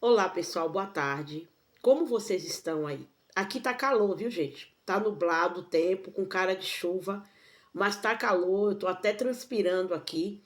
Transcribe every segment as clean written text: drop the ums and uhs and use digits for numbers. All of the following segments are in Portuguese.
Olá, pessoal, boa tarde. Como vocês estão aí? Aqui tá calor, viu, gente? Tá nublado o tempo, com cara de chuva, mas tá calor, eu tô até transpirando aqui.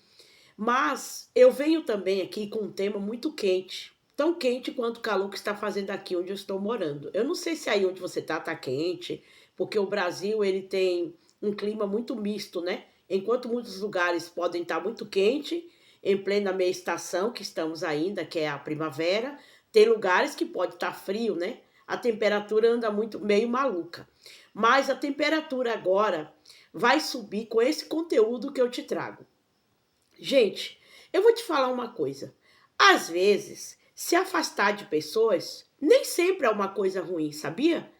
Mas eu venho também aqui com um tema muito quente, tão quente quanto o calor que está fazendo aqui onde eu estou morando. Eu não sei se aí onde você tá quente, porque o Brasil ele tem um clima muito misto, né? Enquanto muitos lugares podem estar muito quente, em plena meia estação que estamos ainda, que é a primavera, tem lugares que pode estar frio, né? A temperatura anda muito meio maluca. Mas a temperatura agora vai subir com esse conteúdo que eu te trago. Gente, eu vou te falar uma coisa. Às vezes, se afastar de pessoas nem sempre é uma coisa ruim, sabia?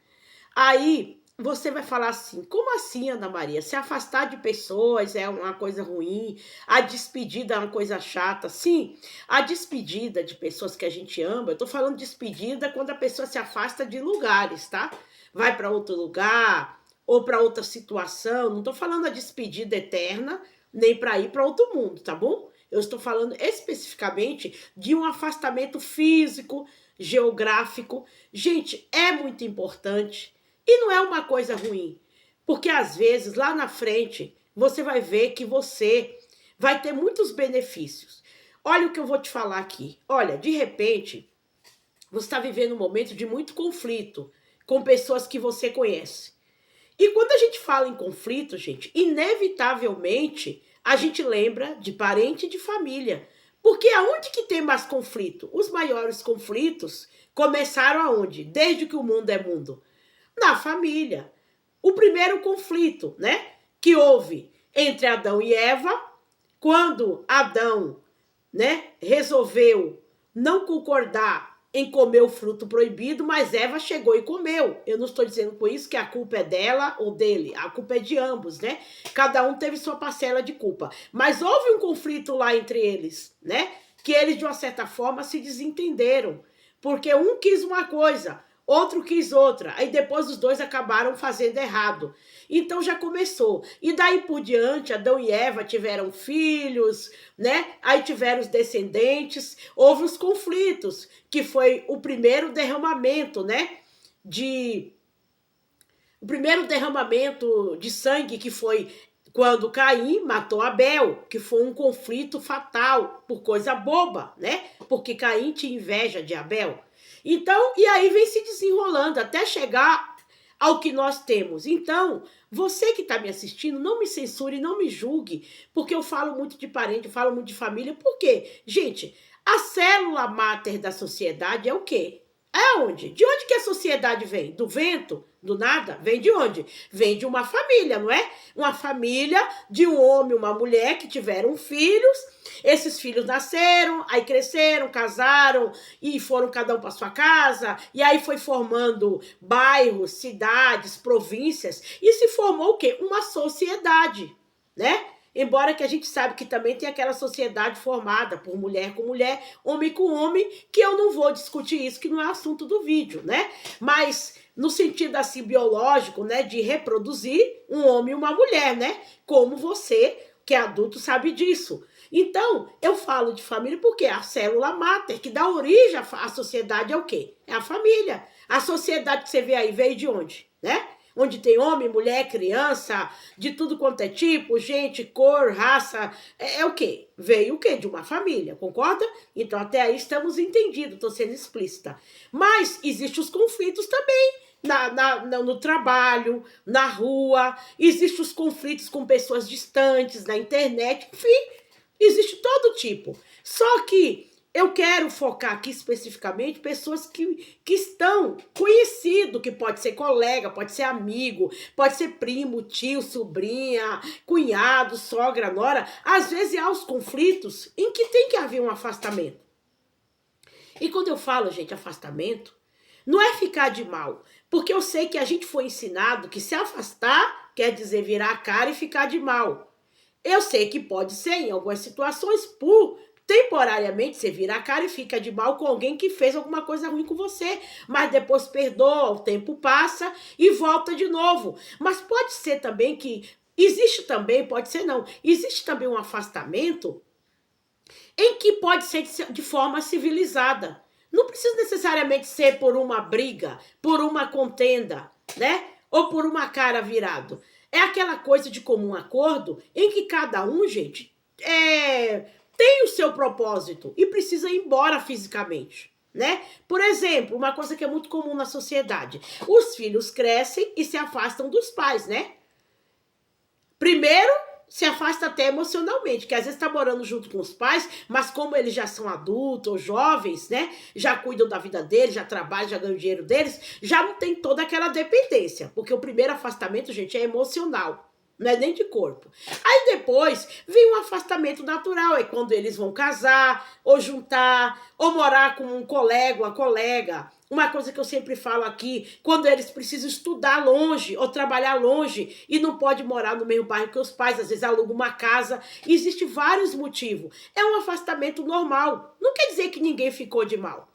Aí você vai falar assim: como assim, Ana Maria? Se afastar de pessoas é uma coisa ruim, a despedida é uma coisa chata. Sim, a despedida de pessoas que a gente ama, eu tô falando de despedida quando a pessoa se afasta de lugares, tá? Vai para outro lugar ou para outra situação. Não tô falando a despedida eterna, nem para ir para outro mundo, tá bom? Eu estou falando especificamente de um afastamento físico, geográfico. Gente, é muito importante e não é uma coisa ruim, porque às vezes lá na frente você vai ver que você vai ter muitos benefícios. Olha o que eu vou te falar aqui. Olha, de repente, você está vivendo um momento de muito conflito com pessoas que você conhece. E quando a gente fala em conflito, gente, inevitavelmente a gente lembra de parente e de família. Porque aonde que tem mais conflito? Os maiores conflitos começaram aonde? Desde que o mundo é mundo, na família. O primeiro conflito, né, que houve entre Adão e Eva, quando Adão, né, resolveu não concordar em comer o fruto proibido, mas Eva chegou e comeu. Eu não estou dizendo com isso que a culpa é dela ou dele, a culpa é de ambos, né? Cada um teve sua parcela de culpa. Mas houve um conflito lá entre eles, né? Que eles, de uma certa forma, se desentenderam. Porque um quis uma coisa, outro quis outra. Aí depois os dois acabaram fazendo errado. Então já começou. E daí por diante, Adão e Eva tiveram filhos, né? Aí tiveram os descendentes, houve os conflitos, que foi o primeiro derramamento, né? O primeiro derramamento de sangue, que foi quando Caim matou Abel, que foi um conflito fatal por coisa boba, né? Porque Caim tinha inveja de Abel. Então, e aí vem se desenrolando até chegar ao que nós temos. Então, você que está me assistindo, não me censure, não me julgue, porque eu falo muito de parente, eu falo muito de família. Por quê? Gente, a célula máter da sociedade é o quê? É onde? De onde que a sociedade vem? Do vento? Do nada? Vem de onde? Vem de uma família, não é? Uma família de um homem e uma mulher que tiveram filhos. Esses filhos nasceram, aí cresceram, casaram e foram cada um para sua casa. E aí foi formando bairros, cidades, províncias. E se formou o quê? Uma sociedade, né? Embora que a gente sabe que também tem aquela sociedade formada por mulher com mulher, homem com homem, que eu não vou discutir isso, que não é assunto do vídeo, né? Mas no sentido assim biológico, né, de reproduzir um homem e uma mulher, né? Como você, que é adulto, sabe disso. Então, eu falo de família porque a célula máter, que dá origem à sociedade, é o quê? É a família. A sociedade que você vê aí veio de onde, né? Onde tem homem, mulher, criança, de tudo quanto é tipo, gente, cor, raça, é o quê? Veio o quê? De uma família, concorda? Então até aí estamos entendidos, estou sendo explícita. Mas existem os conflitos também, no trabalho, na rua, existem os conflitos com pessoas distantes, na internet, enfim, existe todo tipo. Só que eu quero focar aqui especificamente pessoas que estão conhecido, que pode ser colega, pode ser amigo, pode ser primo, tio, sobrinha, cunhado, sogra, nora. Às vezes há os conflitos em que tem que haver um afastamento. E quando eu falo, gente, afastamento, não é ficar de mal, porque eu sei que a gente foi ensinado que se afastar quer dizer virar a cara e ficar de mal. Eu sei que pode ser em algumas situações por temporariamente você vira a cara e fica de mal com alguém que fez alguma coisa ruim com você, mas depois perdoa, o tempo passa e volta de novo. Mas pode ser também que existe também, pode ser não, existe também um afastamento em que pode ser de forma civilizada. Não precisa necessariamente ser por uma briga, por uma contenda, né? Ou por uma cara virado. É aquela coisa de comum acordo em que cada um, gente, tem o seu propósito e precisa ir embora fisicamente, né? Por exemplo, uma coisa que é muito comum na sociedade. Os filhos crescem e se afastam dos pais, né? Primeiro, se afasta até emocionalmente, que às vezes tá morando junto com os pais, mas como eles já são adultos ou jovens, né? Já cuidam da vida deles, já trabalham, já ganham o dinheiro deles, já não tem toda aquela dependência. Porque o primeiro afastamento, gente, é emocional. Não é nem de corpo. Aí depois vem um afastamento natural, é quando eles vão casar, ou juntar, ou morar com um colega, uma colega. Uma coisa que eu sempre falo aqui, quando eles precisam estudar longe ou trabalhar longe e não pode morar no mesmo bairro que os pais, às vezes alugam uma casa, existem vários motivos. É um afastamento normal, não quer dizer que ninguém ficou de mal.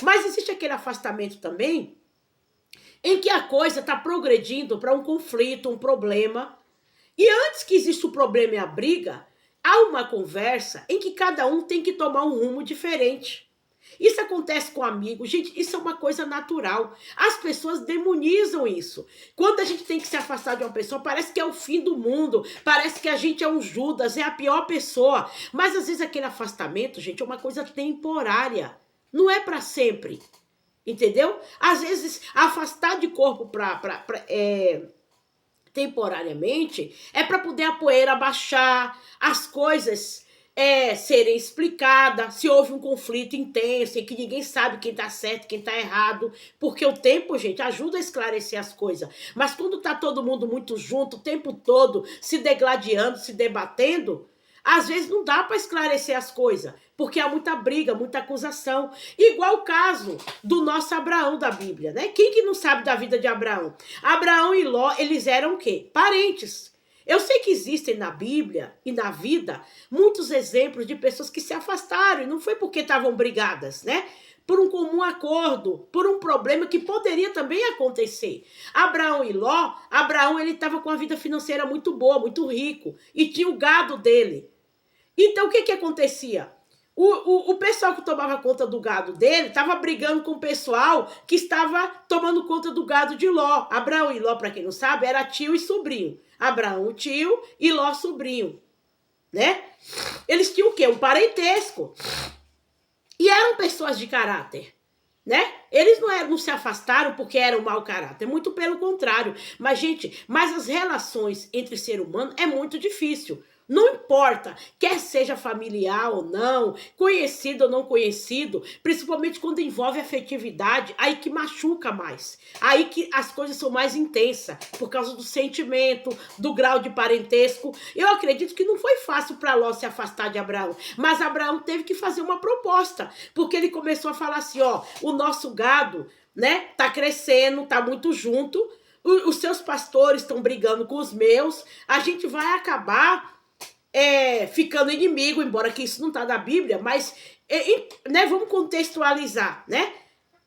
Mas existe aquele afastamento também em que a coisa está progredindo para um conflito, um problema. E antes que exista o problema e a briga, há uma conversa em que cada um tem que tomar um rumo diferente. Isso acontece com amigos. Gente, isso é uma coisa natural. As pessoas demonizam isso. Quando a gente tem que se afastar de uma pessoa, parece que é o fim do mundo. Parece que a gente é um Judas, é a pior pessoa. Mas às vezes aquele afastamento, gente, é uma coisa temporária. Não é para sempre. Entendeu? Às vezes, afastar de corpo temporariamente é para poder a poeira baixar, as coisas serem explicadas, se houve um conflito intenso em que ninguém sabe quem tá certo, quem tá errado, porque o tempo, gente, ajuda a esclarecer as coisas. Mas quando tá todo mundo muito junto, o tempo todo, se degladiando, se debatendo, às vezes não dá para esclarecer as coisas, porque há muita briga, muita acusação. Igual o caso do nosso Abraão da Bíblia, né? Quem que não sabe da vida de Abraão? Abraão e Ló, eles eram o quê? Parentes. Eu sei que existem na Bíblia e na vida muitos exemplos de pessoas que se afastaram, e não foi porque estavam brigadas, né? Por um comum acordo, por um problema que poderia também acontecer. Abraão e Ló, Abraão ele estava com a vida financeira muito boa, muito rico, e tinha o gado dele. Então, o que acontecia? O pessoal que tomava conta do gado dele estava brigando com o pessoal que estava tomando conta do gado de Ló. Abraão e Ló, para quem não sabe, era tio e sobrinho. Abraão, tio, e Ló, sobrinho. Né? Eles tinham o quê? Um parentesco. E eram pessoas de caráter. Né? Eles não se afastaram porque eram mau caráter, muito pelo contrário. Mas, gente, as relações entre ser humano é muito difícil. Não importa, quer seja familiar ou não, conhecido ou não conhecido, principalmente quando envolve afetividade, aí que machuca mais. Aí que as coisas são mais intensas, por causa do sentimento, do grau de parentesco. Eu acredito que não foi fácil para Ló se afastar de Abraão, mas Abraão teve que fazer uma proposta, porque ele começou a falar assim, ó, o nosso gado, né, tá crescendo, tá muito junto, os seus pastores estão brigando com os meus, a gente vai acabar ficando inimigo, embora que isso não está na Bíblia, mas né, vamos contextualizar, né?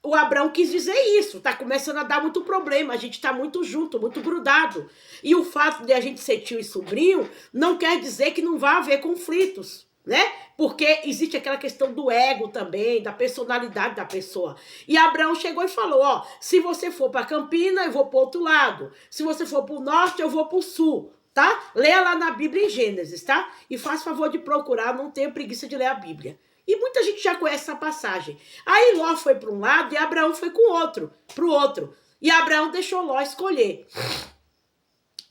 O Abraão quis dizer isso, tá começando a dar muito problema, a gente tá muito junto, muito grudado. E o fato de a gente ser tio e sobrinho não quer dizer que não vai haver conflitos, né? Porque existe aquela questão do ego também, da personalidade da pessoa. E Abraão chegou e falou, ó, se você for para Campina, eu vou pro outro lado. Se você for pro norte, eu vou pro sul. Tá? Leia lá na Bíblia em Gênesis, tá? E faz favor de procurar, não tenha preguiça de ler a Bíblia. E muita gente já conhece essa passagem. Aí Ló foi para um lado e Abraão foi com o outro, pro outro. E Abraão deixou Ló escolher.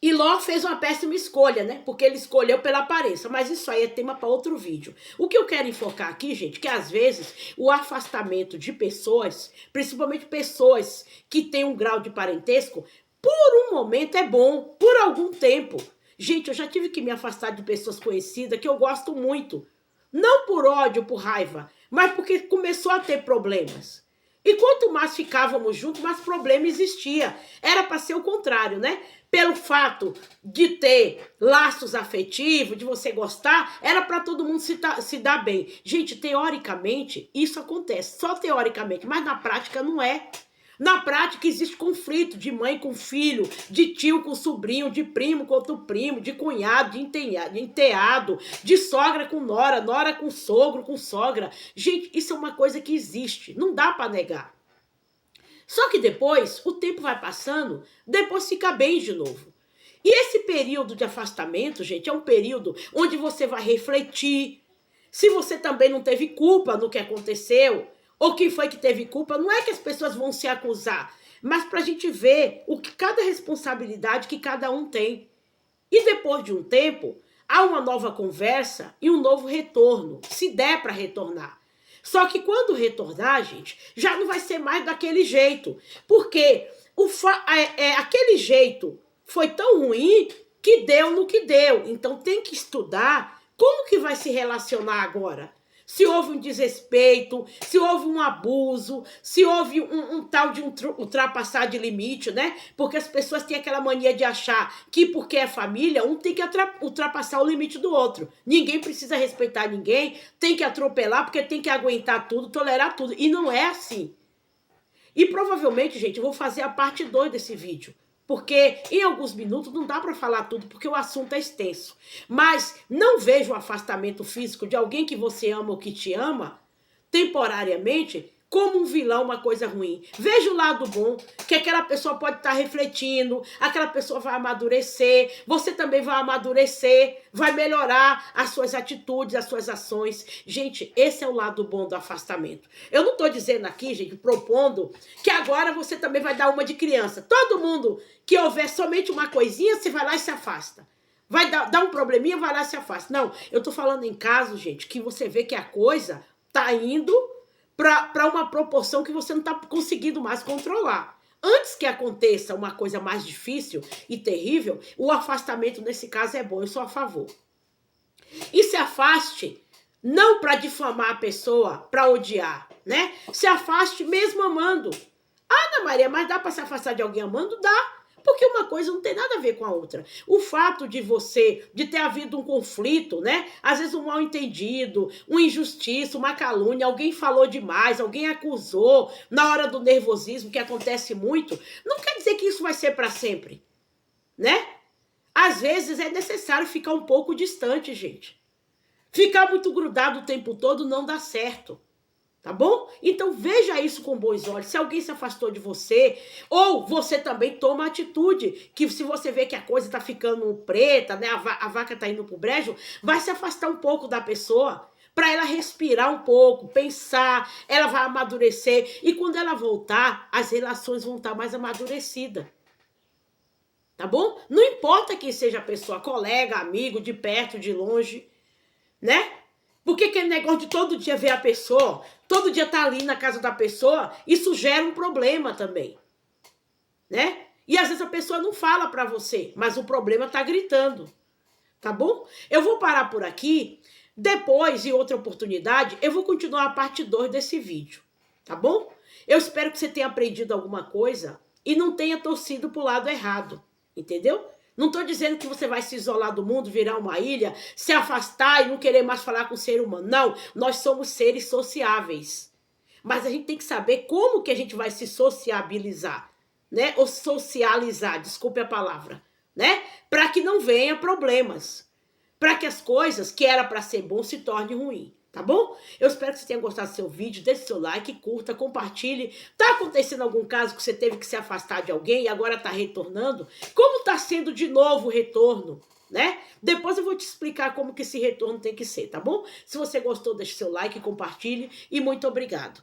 E Ló fez uma péssima escolha, né? Porque ele escolheu pela aparência. Mas isso aí é tema para outro vídeo. O que eu quero enfocar aqui, gente, que às vezes o afastamento de pessoas, principalmente pessoas que têm um grau de parentesco, por um momento é bom, por algum tempo. Gente, eu já tive que me afastar de pessoas conhecidas que eu gosto muito. Não por ódio, por raiva, mas porque começou a ter problemas. E quanto mais ficávamos juntos, mais problema existia. Era para ser o contrário, né? Pelo fato de ter laços afetivos, de você gostar, era para todo mundo se dar bem. Gente, teoricamente, isso acontece. Só teoricamente, mas na prática não é. Na prática existe conflito de mãe com filho, de tio com sobrinho, de primo com outro primo, de cunhado, de enteado, de sogra com nora, nora com sogro, com sogra. Gente, isso é uma coisa que existe, não dá para negar. Só que depois, o tempo vai passando, depois fica bem de novo. E esse período de afastamento, gente, é um período onde você vai refletir. Se você também não teve culpa no que aconteceu, ou quem foi que teve culpa, não é que as pessoas vão se acusar, mas para a gente ver o que cada responsabilidade que cada um tem. E depois de um tempo, há uma nova conversa e um novo retorno, se der para retornar. Só que quando retornar, gente, já não vai ser mais daquele jeito, porque aquele jeito foi tão ruim que deu no que deu. Então tem que estudar como que vai se relacionar agora. Se houve um desrespeito, se houve um abuso, se houve um tal de ultrapassar de limite, né? Porque as pessoas têm aquela mania de achar que porque é família, um tem que ultrapassar o limite do outro. Ninguém precisa respeitar ninguém, tem que atropelar porque tem que aguentar tudo, tolerar tudo. E não é assim. E provavelmente, gente, eu vou fazer a parte 2 desse vídeo. Porque em alguns minutos não dá para falar tudo, porque o assunto é extenso. Mas não vejo o afastamento físico de alguém que você ama ou que te ama, temporariamente, como um vilão, uma coisa ruim. Veja o lado bom, que aquela pessoa pode estar refletindo, aquela pessoa vai amadurecer, você também vai amadurecer, vai melhorar as suas atitudes, as suas ações. Gente, esse é o lado bom do afastamento. Eu não estou dizendo aqui, gente, propondo que agora você também vai dar uma de criança. Todo mundo que houver somente uma coisinha, você vai lá e se afasta. Vai dar um probleminha, vai lá e se afasta. Não, eu estou falando em casos, gente, que você vê que a coisa está indo para uma proporção que você não está conseguindo mais controlar. Antes que aconteça uma coisa mais difícil e terrível, o afastamento nesse caso é bom, eu sou a favor. E se afaste não para difamar a pessoa, para odiar, né? Se afaste mesmo amando. Ah, Ana Maria, mas dá para se afastar de alguém amando? Dá. Porque uma coisa não tem nada a ver com a outra. O fato de ter havido um conflito, né? Às vezes um mal-entendido, uma injustiça, uma calúnia, alguém falou demais, alguém acusou na hora do nervosismo, que acontece muito, não quer dizer que isso vai ser para sempre, né? Às vezes é necessário ficar um pouco distante, gente. Ficar muito grudado o tempo todo não dá certo. Tá bom? Então veja isso com bons olhos. Se alguém se afastou de você, ou você também toma atitude, que se você vê que a coisa tá ficando preta, né, a vaca tá indo pro brejo, vai se afastar um pouco da pessoa, para ela respirar um pouco, pensar, ela vai amadurecer, e quando ela voltar, as relações vão estar mais amadurecidas. Tá bom? Não importa quem seja a pessoa, colega, amigo, de perto, de longe, né? Porque aquele negócio de todo dia ver a pessoa, todo dia tá ali na casa da pessoa, isso gera um problema também, né? E às vezes a pessoa não fala pra você, mas o problema tá gritando, tá bom? Eu vou parar por aqui, depois, em outra oportunidade, eu vou continuar a parte 2 desse vídeo, tá bom? Eu espero que você tenha aprendido alguma coisa e não tenha torcido pro lado errado, entendeu? Não estou dizendo que você vai se isolar do mundo, virar uma ilha, se afastar e não querer mais falar com o ser humano. Não, nós somos seres sociáveis. Mas a gente tem que saber como que a gente vai se sociabilizar, né? Ou socializar, desculpe a palavra, né? Para que não venha problemas. Para que as coisas que era para ser bom se tornem ruim. Tá bom? Eu espero que você tenha gostado do seu vídeo, deixe seu like, curta, compartilhe. Tá acontecendo algum caso que você teve que se afastar de alguém e agora tá retornando? Como tá sendo de novo o retorno, né? Depois eu vou te explicar como que esse retorno tem que ser, tá bom? Se você gostou, deixe seu like, compartilhe e muito obrigado.